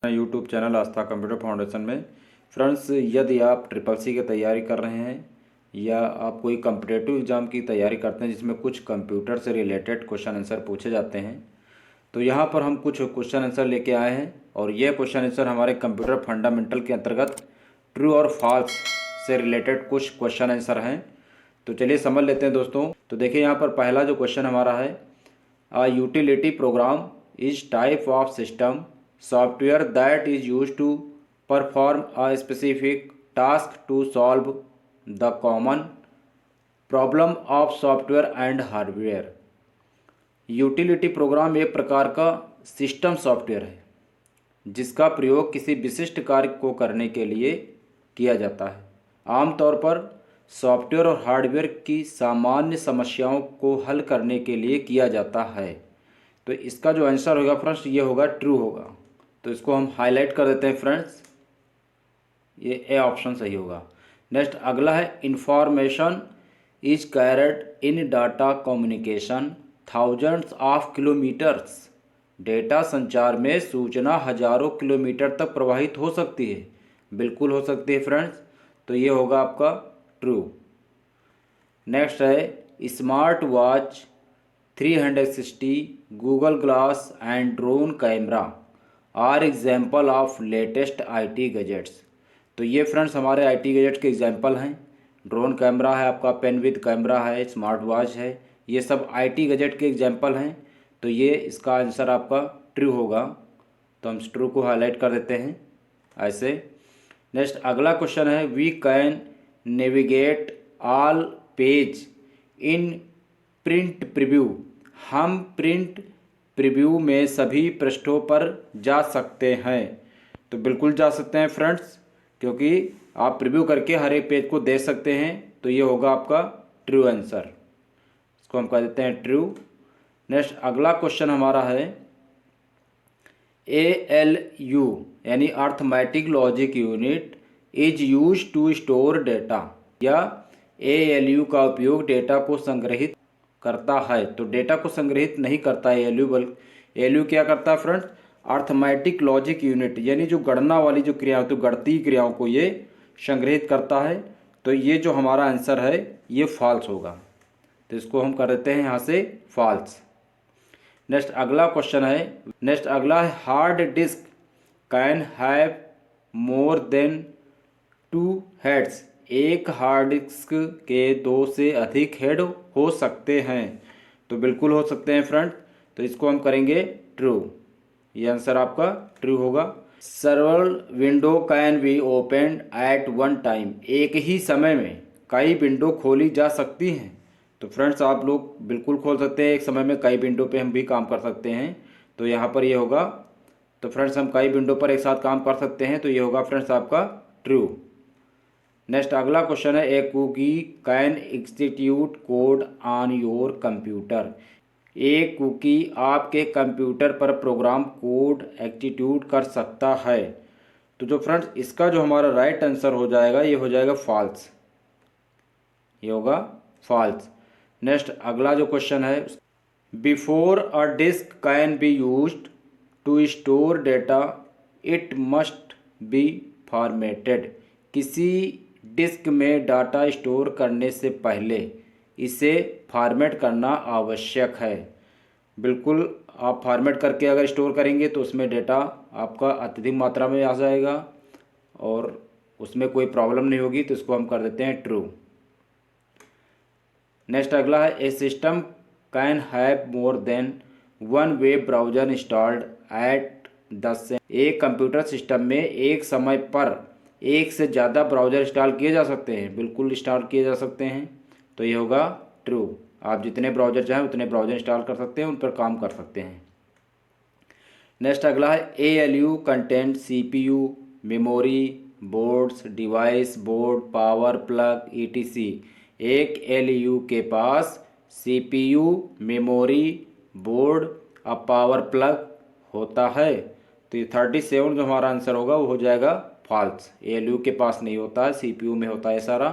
YouTube channel आस्था computer foundation में। Friends, यदि आप ट्रिपल सी की तैयारी कर रहे हैं या आप कोई कम्पिटेटिव एग्ज़ाम की तैयारी करते हैं जिसमें कुछ कंप्यूटर से रिलेटेड क्वेश्चन आंसर पूछे जाते हैं, तो यहाँ पर हम कुछ क्वेश्चन आंसर लेके आए हैं और ये क्वेश्चन आंसर हमारे कंप्यूटर फंडामेंटल के अंतर्गत ट्रू और फॉल्स से रिलेटेड कुछ क्वेश्चन आंसर हैं। तो चलिए समझ लेते हैं दोस्तों। तो देखिए यहाँ पर पहला जो क्वेश्चन हमारा है, अ utility programme is type of system software that is used to perform a specific task to solve the common problem of software and hardware। Utility programme एक प्रकार का सिस्टम सॉफ्टवेयर है जिसका प्रयोग किसी विशिष्ट कार्य को करने के लिए किया जाता है। आमतौर पर सॉफ्टवेयर और हार्डवेयर की सामान्य समस्याओं को हल करने के लिए किया जाता है। तो इसका जो आंसर होगा फ्रेंड्स, ये होगा ट्रू होगा। तो इसको हम हाईलाइट कर देते हैं फ्रेंड्स, ये ए ऑप्शन सही होगा। नेक्स्ट अगला है, information is carried in data communication thousands of kilometres. Data संचार में सूचना हजारों किलोमीटर तक प्रवाहित हो सकती है। बिल्कुल हो सकती है फ्रेंड्स, तो ये होगा आपका ट्रू। नेक्स्ट है, smart watch 360, Google glass and drone camera are example of latest IT gadgets. तो ये फ्रेंड्स हमारे आईटी गैजेट के एग्जाम्पल हैं। ड्रोन कैमरा है, आपका पेन विद कैमरा है, स्मार्ट वॉच है, ये सब आईटी गैजेट के एग्जाम्पल हैं। तो ये इसका आंसर आपका ट्रू होगा। तो हम ट्रू को हाईलाइट कर देते हैं ऐसे। नेक्स्ट अगला क्वेश्चन है, we can navigate all page in print preview. हम प्रिंट प्रीव्यू में सभी पृष्ठों पर जा सकते हैं। तो बिल्कुल जा सकते हैं फ्रेंड्स, क्योंकि आप प्रीव्यू करके हर एक पेज को देख सकते हैं। तो ये होगा आपका ट्रू आंसर, इसको हम कह देते हैं ट्रू। नेक्स्ट अगला क्वेश्चन हमारा है, ALU यानी arithmetic logic unit is use to store data, या ALU का उपयोग डेटा को संग्रहित करता है। तो डेटा को संग्रहित नहीं करता है एलयू, बल्कि एलयू क्या करता है फ्रेंड्स, अर्थमेटिक लॉजिक यूनिट यानी जो गणना वाली जो क्रिया होती है, गणतीय क्रियाओं को ये संग्रहित करता है। तो ये जो हमारा आंसर है ये फॉल्स होगा। तो इसको हम कर देते हैं यहाँ से फॉल्स। नेक्स्ट अगला क्वेश्चन है, नेक्स्ट अगला है, hard disk can have more then 2 heads. एक हार्ड डिस्क के 2 से अधिक हेड हो सकते हैं। तो बिल्कुल हो सकते हैं फ्रेंड, तो इसको हम करेंगे ट्रू। ये आंसर आपका ट्रू होगा। Several window can be open at one time. एक ही समय में कई विंडो खोली जा सकती हैं। तो फ्रेंड्स आप लोग बिल्कुल खोल सकते हैं, एक समय में कई विंडो पे हम भी काम कर सकते हैं। तो यहाँ पर ये होगा, तो फ्रेंड्स हम कई विंडो पर एक साथ काम कर सकते हैं। तो ये होगा फ्रेंड्स आपका ट्रू। नेक्स्ट अगला क्वेश्चन है, a cookie can execute code on your computer. एक कुकी आपके कंप्यूटर पर प्रोग्राम कोड एग्जीक्यूट कर सकता है। तो जो फ्रेंड्स इसका जो हमारा राइट आंसर हो जाएगा ये हो जाएगा फॉल्स, ये होगा फॉल्स। नेक्स्ट अगला जो क्वेश्चन है, before a disk can be used to store data it must be formatted. किसी डिस्क में डाटा स्टोर करने से पहले इसे फॉर्मेट करना आवश्यक है। बिल्कुल आप फॉर्मेट करके अगर स्टोर करेंगे तो उसमें डेटा आपका अत्यधिक मात्रा में आ जाएगा और उसमें कोई प्रॉब्लम नहीं होगी। तो इसको हम कर देते हैं ट्रू। नेक्स्ट अगला है, a system can have more than one web browser installed at the same. एक कंप्यूटर सिस्टम में एक समय पर एक से ज़्यादा ब्राउज़र इंस्टॉल किए जा सकते हैं। बिल्कुल इंस्टॉल किए जा सकते हैं। तो ये होगा ट्रू। आप जितने ब्राउज़र चाहें उतने ब्राउज़र इंस्टॉल कर सकते हैं, उन पर काम कर सकते हैं। नेक्स्ट अगला है, ALU content CPU, memory, boards, device board, power plug ETC। एक LU के पास CPU, मेमोरी, बोर्ड और पावर प्लग होता है। तो ये 37 जो हमारा आंसर होगा वो हो जाएगा फॉल्स। ALU के पास नहीं होता है, CPU में होता है सारा।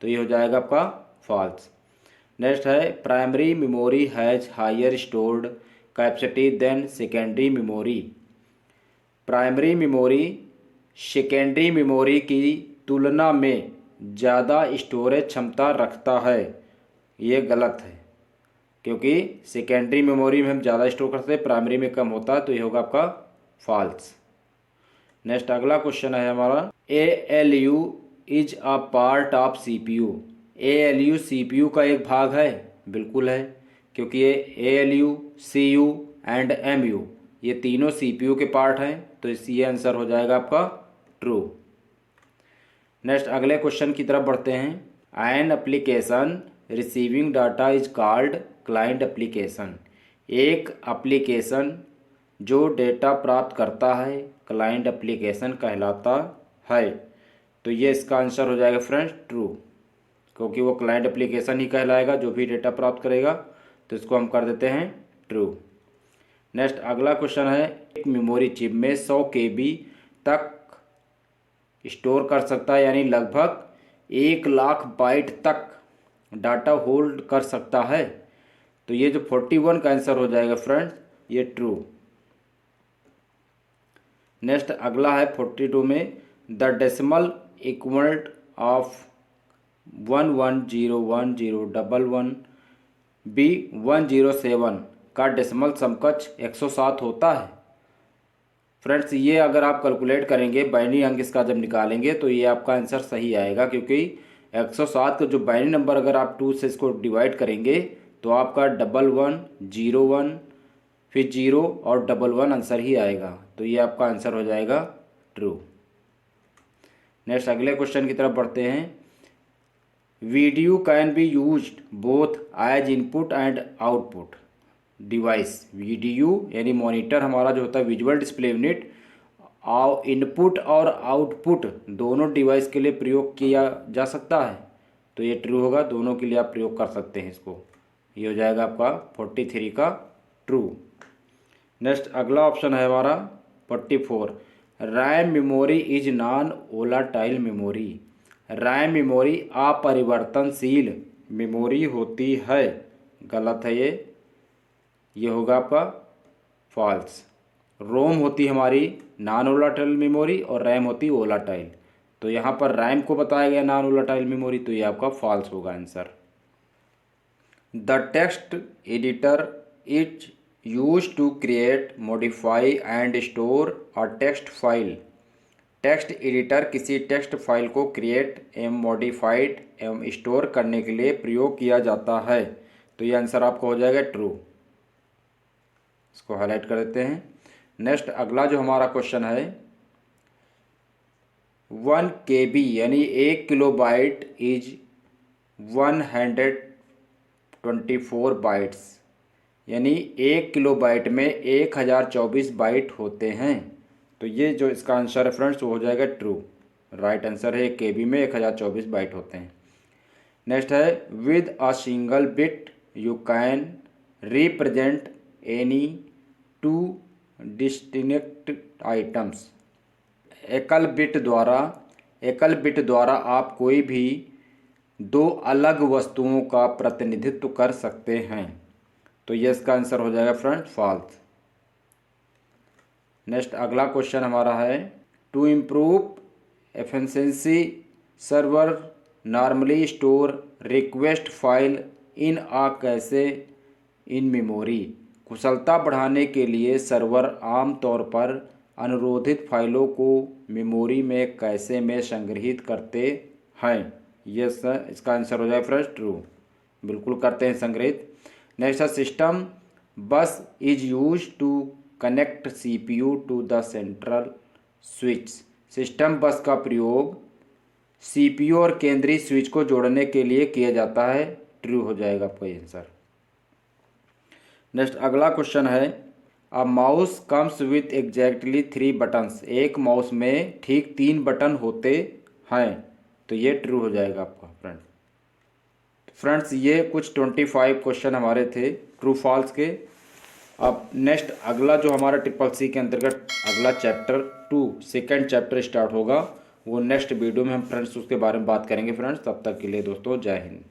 तो ये हो जाएगा आपका फॉल्स। नेक्स्ट है, primary memory has higher stored capacity than secondary memory. Primary memory secondary memory की तुलना में ज़्यादा स्टोरेज क्षमता रखता है। ये गलत है, क्योंकि सेकेंडरी मेमोरी में हम ज़्यादा स्टोर करते हैं, प्राइमरी में कम होता है, तो ये होगा आपका फॉल्स। नेक्स्ट अगला क्वेश्चन है हमारा, ALU is a part of CPU। ALU CPU का एक भाग है? बिल्कुल है, क्योंकि ये ALU, CU एंड MU ये तीनों CPU के पार्ट हैं, तो ये आंसर हो जाएगा आपका ट्रू। नेक्स्ट अगले क्वेश्चन की तरफ बढ़ते हैं। An application receiving data is called client application. एक एप्लीकेशन जो डेटा प्राप्त करता है क्लाइंट एप्लीकेशन कहलाता है। तो ये इसका आंसर हो जाएगा फ्रेंड्स ट्रू, क्योंकि वो क्लाइंट एप्लीकेशन ही कहलाएगा जो भी डेटा प्राप्त करेगा, तो इसको हम कर देते हैं ट्रू। नेक्स्ट अगला क्वेश्चन है, एक मेमोरी चिप में 100 KB तक स्टोर कर सकता है, यानी लगभग 1,00,000 बाइट तक डाटा होल्ड कर सकता है। तो ये जो 41 का आंसर हो जाएगा फ्रेंड्स, ये ट्रू। नेक्स्ट अगला है 42 में, the decimal equivalent of 11010111 be 107 का डेसिमल समकक्ष 107 होता है। फ्रेंड्स ये अगर आप कैलकुलेट करेंगे बाइनरी अंक इसका जब निकालेंगे तो ये आपका आंसर सही आएगा, क्योंकि 107 का जो बाइनरी नंबर अगर आप 2 से इसको डिवाइड करेंगे तो आपका 1101 फिर 0 और 11 आंसर ही आएगा, तो ये आपका आंसर हो जाएगा ट्रू। नेक्स्ट अगले क्वेश्चन की तरफ बढ़ते हैं। Video can be used both as input and output device. Video यानी मॉनिटर हमारा जो होता है विजुअल डिस्प्ले यूनिट, इनपुट और आउटपुट दोनों डिवाइस के लिए प्रयोग किया जा सकता है, तो ये ट्रू होगा, दोनों के लिए आप प्रयोग कर सकते हैं इसको। ये हो जाएगा आपका 43 का ट्रू। नेक्स्ट अगला ऑप्शन है हमारा 44, RAM memory is non volatile memory. RAM memory अपरिवर्तनशील मेमोरी होती है। गलत है ये होगा आपका फॉल्स। रोम होती हमारी नॉन वोलाटाइल मेमोरी और रैम होती वोलाटाइल, तो यहाँ पर रैम को बताया गया नॉन वोलाटाइल मेमोरी, तो ये आपका फॉल्स होगा answer. The text editor is use to create, modify and store a text file. Text editor किसी टेक्स्ट फाइल को क्रिएट एवं मॉडिफाइड एवं स्टोर करने के लिए प्रयोग किया जाता है, तो ये आंसर आपको हो जाएगा ट्रू। इसको हाईलाइट कर देते हैं। नेक्स्ट अगला जो हमारा क्वेश्चन है, 1 KB यानी 1 किलोबाइट इज 124 बाइट्स, यानी 1 किलोबाइट में 1024 बाइट होते हैं, तो ये जो इसका आंसर है फ्रेंड्स वो हो जाएगा ट्रू। राइट आंसर है 1 KB में 1024 बाइट होते हैं। नेक्स्ट है, with a single bit you can represent any 2 distinct items. एकल बिट द्वारा आप कोई भी 2 अलग वस्तुओं का प्रतिनिधित्व कर सकते हैं, तो ये इसका आंसर हो जाएगा फ्रेंड फॉल्स। नेक्स्ट अगला क्वेश्चन हमारा है, to improve efficiency server normally store request file in a cache in memory. कुशलता बढ़ाने के लिए सर्वर आमतौर पर अनुरोधित फाइलों को मेमोरी में कैशे में संग्रहित करते हैं। ये इसका आंसर हो जाए फ्रेंड्स ट्रू, बिल्कुल करते हैं संग्रहित। Next system bus is use to connect CPU to the central switch. System bus का प्रयोग CPU और केंद्रीय स्विच को जोड़ने के लिए किया जाता है, ट्रू हो जाएगा आपका आंसर। नेक्स्ट अगला क्वेश्चन है, a mouse comes with exactly 3 buttons. एक माउस में ठीक 3 बटन होते हैं, तो ये ट्रू हो जाएगा आपका फ्रेंड्स ये कुछ 25 क्वेश्चन हमारे थे ट्रू फॉल्स के। अब नेक्स्ट अगला जो हमारा CCC के अंतर्गत अगला चैप्टर 2 सेकेंड चैप्टर स्टार्ट होगा, वो नेक्स्ट वीडियो में हम फ्रेंड्स उसके बारे में बात करेंगे फ्रेंड्स। तब तक के लिए दोस्तों जय हिंद।